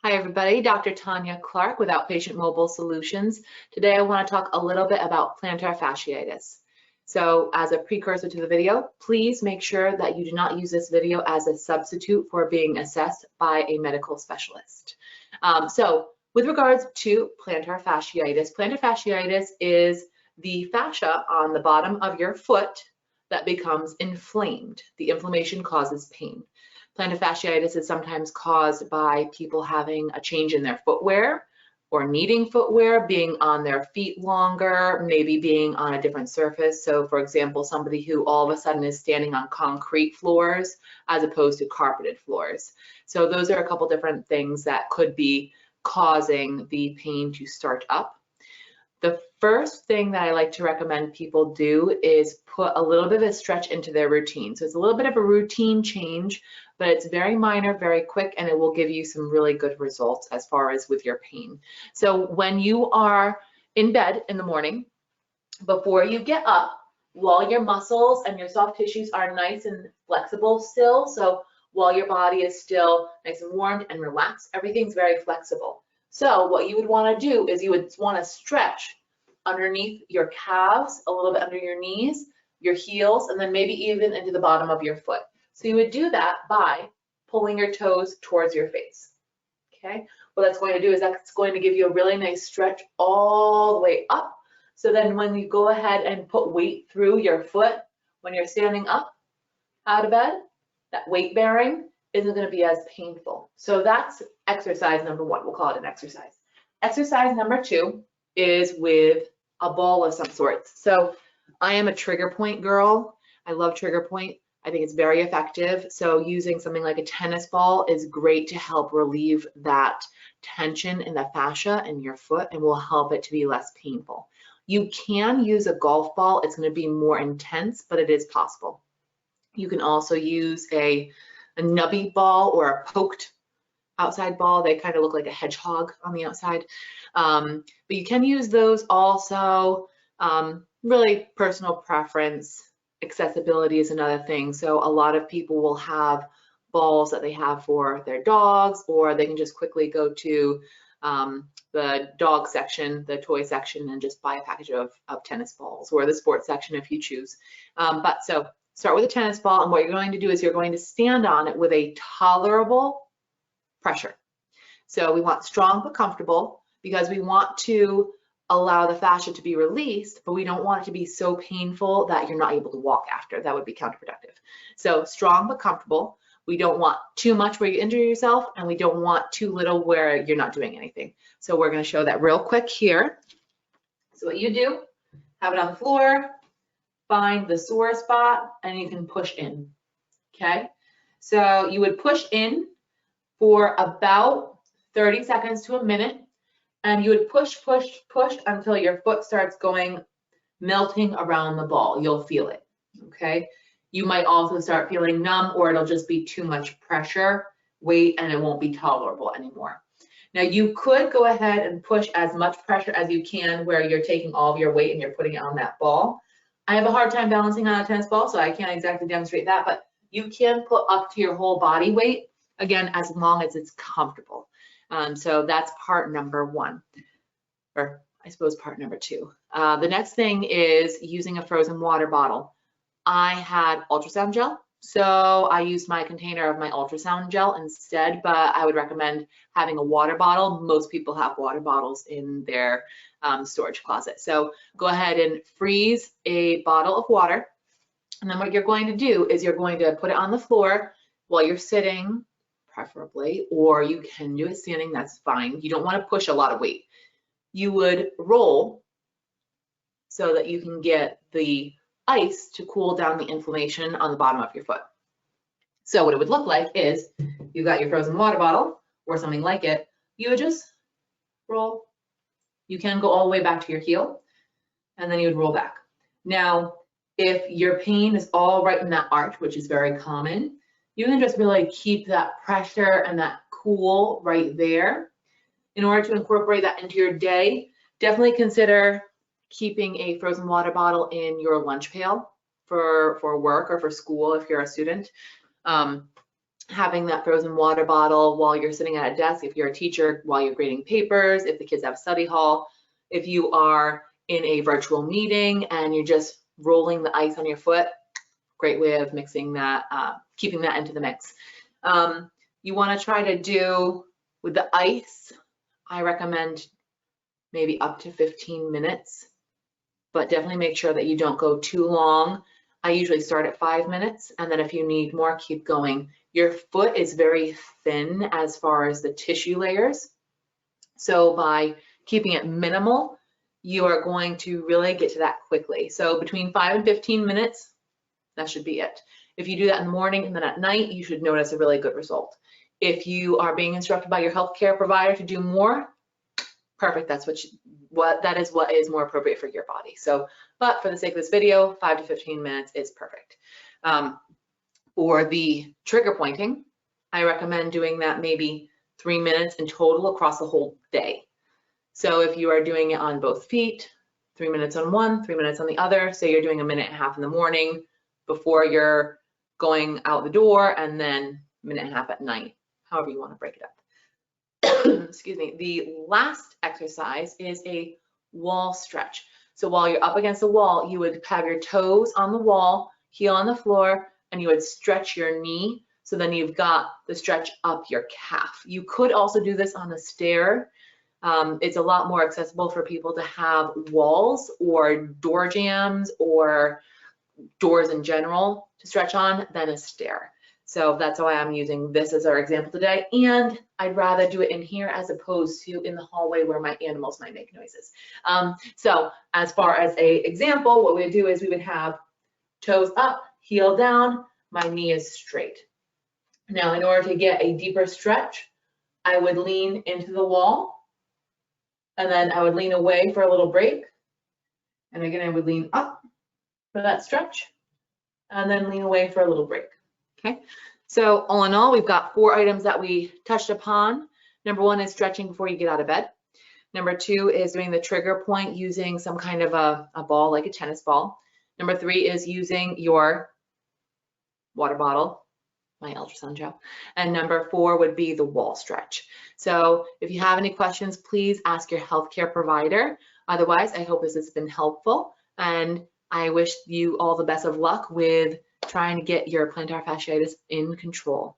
Hi everybody, Dr. Tanya Clark with Outpatient Mobile Solutions. Today I want to talk a little bit about plantar fasciitis. So as a precursor to the video, please make sure that you do not use this video as a substitute for being assessed by a medical specialist. So with regards to plantar fasciitis is the fascia on the bottom of your foot that becomes inflamed. The inflammation causes pain. Plantar fasciitis is sometimes caused by people having a change in their footwear or needing footwear, being on their feet longer, maybe being on a different surface. So for example, somebody who all of a sudden is standing on concrete floors as opposed to carpeted floors. So those are a couple different things that could be causing the pain to start up. The first thing that I like to recommend people do is put a little bit of a stretch into their routine. So it's a little bit of a routine change, but it's very minor, very quick, and it will give you some really good results as far as with your pain. So when you are in bed in the morning, before you get up, while your muscles and your soft tissues are nice and flexible still, so while your body is still nice and warmed and relaxed, everything's very flexible. So what you would want to do is you would want to stretch underneath your calves, a little bit under your knees, your heels, and then maybe even into the bottom of your foot. So you would do that by pulling your toes towards your face. Okay, what that's going to do is that's going to give you a really nice stretch all the way up. So then when you go ahead and put weight through your foot, when you're standing up out of bed, that weight bearing isn't going to be as painful. So that's exercise number one. We'll call it an exercise. Exercise number two is with a ball of some sort. So I am a trigger point girl. I love trigger point. I think it's very effective. So using something like a tennis ball is great to help relieve that tension in the fascia in your foot and will help it to be less painful. You can use a golf ball. It's going to be more intense, but it is possible. You can also use a nubby ball or a poked outside ball. They kind of look like a hedgehog on the outside. But you can use those also. Really personal preference. Accessibility is another thing. So a lot of people will have balls that they have for their dogs, or they can just quickly go to the dog section, the toy section, and just buy a package of tennis balls, or the sports section if you choose. But so start with a tennis ball, and what you're going to do is you're going to stand on it with a tolerable pressure. So we want strong but comfortable, because we want to allow the fascia to be released, but we don't want it to be so painful that you're not able to walk after. That would be counterproductive. So strong but comfortable. We don't want too much where you injure yourself, and we don't want too little where you're not doing anything. So we're going to show that real quick here. So what you do, have it on the floor, find the sore spot, and you can push in. Okay, so you would push in for about 30 seconds to a minute, and you would push, push, push until your foot starts going, melting around the ball. You'll feel it. Okay, you might also start feeling numb, or it'll just be too much pressure, weight, and it won't be tolerable anymore. Now you could go ahead and push as much pressure as you can where you're taking all of your weight and you're putting it on that ball. I have a hard time balancing on a tennis ball, so I can't exactly demonstrate that, but you can put up to your whole body weight, again, as long as it's comfortable. So that's part number one, or I suppose part number two. The next thing is using a frozen water bottle. I had ultrasound gel, so I used my container of my ultrasound gel instead, but I would recommend having a water bottle. Most people have water bottles in their storage closet. So go ahead and freeze a bottle of water, and then what you're going to do is you're going to put it on the floor while you're sitting, preferably, or you can do it standing, that's fine. You don't want to push a lot of weight. You would roll so that you can get the ice to cool down the inflammation on the bottom of your foot. So what it would look like is you got your frozen water bottle or something like it, you would just roll. You can go all the way back to your heel, and then you would roll back. Now, if your pain is all right in that arch, which is very common, you can just really keep that pressure and that cool right there. In order to incorporate that into your day, definitely consider keeping a frozen water bottle in your lunch pail for work or for school if you're a student. having that frozen water bottle while you're sitting at a desk, if you're a teacher, while you're grading papers, if the kids have study hall, if you are in a virtual meeting and you're just rolling the ice on your foot, great way of mixing that, keeping that into the mix. You want to try to do with the ice, I recommend maybe up to 15 minutes, but definitely make sure that you don't go too long. I usually start at 5 minutes, and then if you need more, keep going. Your foot is very thin as far as the tissue layers. So by keeping it minimal, you are going to really get to that quickly. So between 5 and 15 minutes, that should be it. If you do that in the morning and then at night, you should notice a really good result. If you are being instructed by your healthcare provider to do more, perfect. That's that is what is more appropriate for your body. So, but for the sake of this video, 5 to 15 minutes is perfect. For the trigger pointing, I recommend doing that maybe 3 minutes in total across the whole day. So if you are doing it on both feet, 3 minutes on one, 3 minutes on the other, say you're doing 1.5 minutes in the morning before you're going out the door, and then 1.5 minutes at night, however you want to break it up. Excuse me. The last exercise is a wall stretch. So while you're up against the wall, you would have your toes on the wall, heel on the floor, and you would stretch your knee. So then you've got the stretch up your calf. You could also do this on a stair. It's a lot more accessible for people to have walls or door jambs or doors in general to stretch on than a stair. So that's why I'm using this as our example today. And I'd rather do it in here as opposed to in the hallway where my animals might make noises. So as far as a example, what we would do is we would have toes up, heel down, my knee is straight. Now, in order to get a deeper stretch, I would lean into the wall, and then I would lean away for a little break. And again, I would lean up for that stretch, and then lean away for a little break. Okay, so all in all, we've got 4 items that we touched upon. Number 1 is stretching before you get out of bed. Number 2 is doing the trigger point using some kind of a ball, like a tennis ball. Number 3 is using your water bottle, my ultrasound gel. And number 4 would be the wall stretch. So if you have any questions, please ask your healthcare provider. Otherwise, I hope this has been helpful, and I wish you all the best of luck with trying to get your plantar fasciitis in control.